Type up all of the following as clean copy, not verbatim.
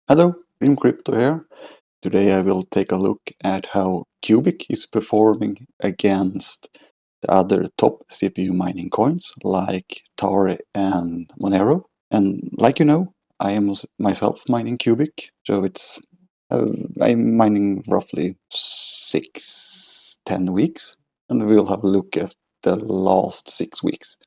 Hello, Dream Crypto here. Today I will take a look at how Qubic is performing against the other top CPU mining coins like Tare and Monero. And like you know, I am myself mining Qubic, so I'm mining roughly 10 weeks, and we'll have a look at the last 6 weeks.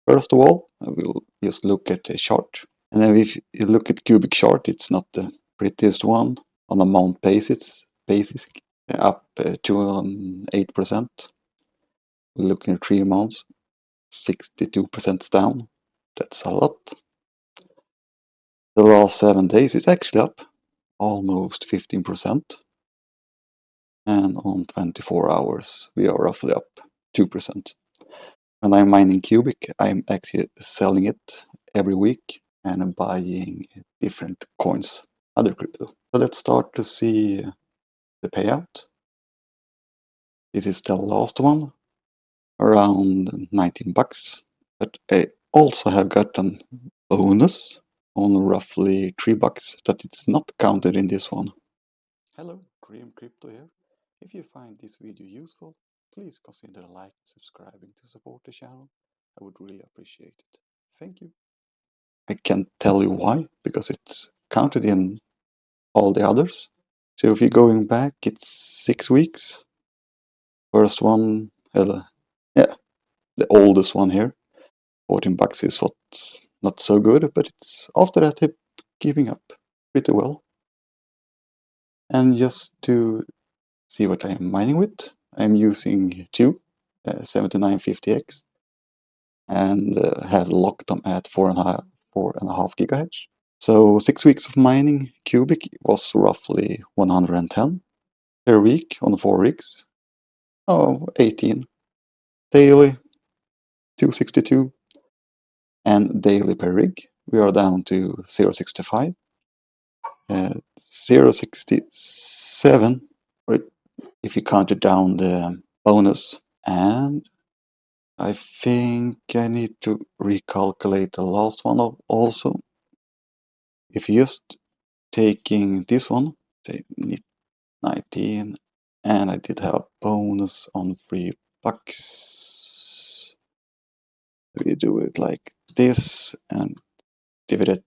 First of all, I will just look at the chart. And then if you look at Qubic chart, it's not the prettiest one. On a month basis up 208%. We're looking at 3 months, 62% down. That's a lot. The last 7 days is actually up almost 15%. And on 24 hours, we are roughly up 2%. When I'm mining Qubic, I'm actually selling it every week and I'm buying different coins, other crypto. So let's start to see the payout. This is the last one, around 19 bucks. But I also have gotten bonus on roughly 3 bucks that it's not counted in this one. Hello, Dream Crypto here. If you find this video useful, please consider like and subscribing to support the channel. I would really appreciate it. Thank you. I can't tell you why, because it's counted in all the others. So if you're going back, it's 6 weeks. First one, yeah, the oldest one here. 14 bucks is what's not so good, but it's after that giving up pretty well. And just to see what I'm mining with, I'm using two 7950X and have locked them at 4.5 gigahertz. So 6 weeks of mining Qubic was roughly 110 per week on 4 weeks. Oh, 18. Daily 262 and daily per rig we are down to 0.65. 0.67 or if you counted down the bonus. And I think I need to recalculate the last one also. If you just taking this one, say 19, and I did have a bonus on 3 bucks. We do it like this and divide it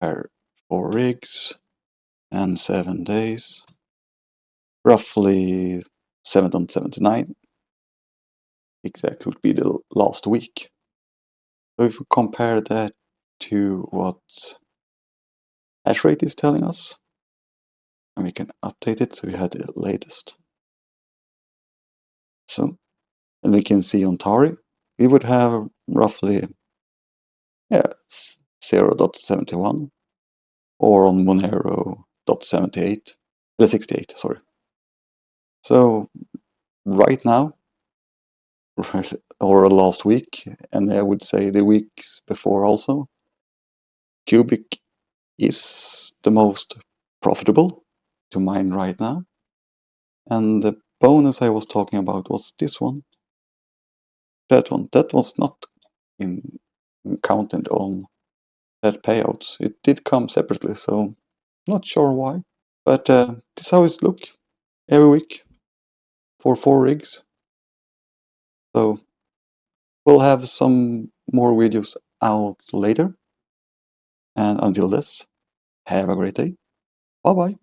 per 4 rigs and 7 days. Roughly 7.79 exactly would be the last week. So if we compare that to what hash rate is telling us, and we can update it so we had the latest. So, and we can see on Tari, we would have roughly 0.71, or on Monero 0.78, 68, sorry. So right now, or last week, and I would say the weeks before also, Qubic is the most profitable to mine right now. And the bonus I was talking about was this one. That one. That was not in counted on that payouts. It did come separately, so not sure why. But this is how it look every week for 4 rigs. So we'll have some more videos out later. And until this, have a great day. Bye bye.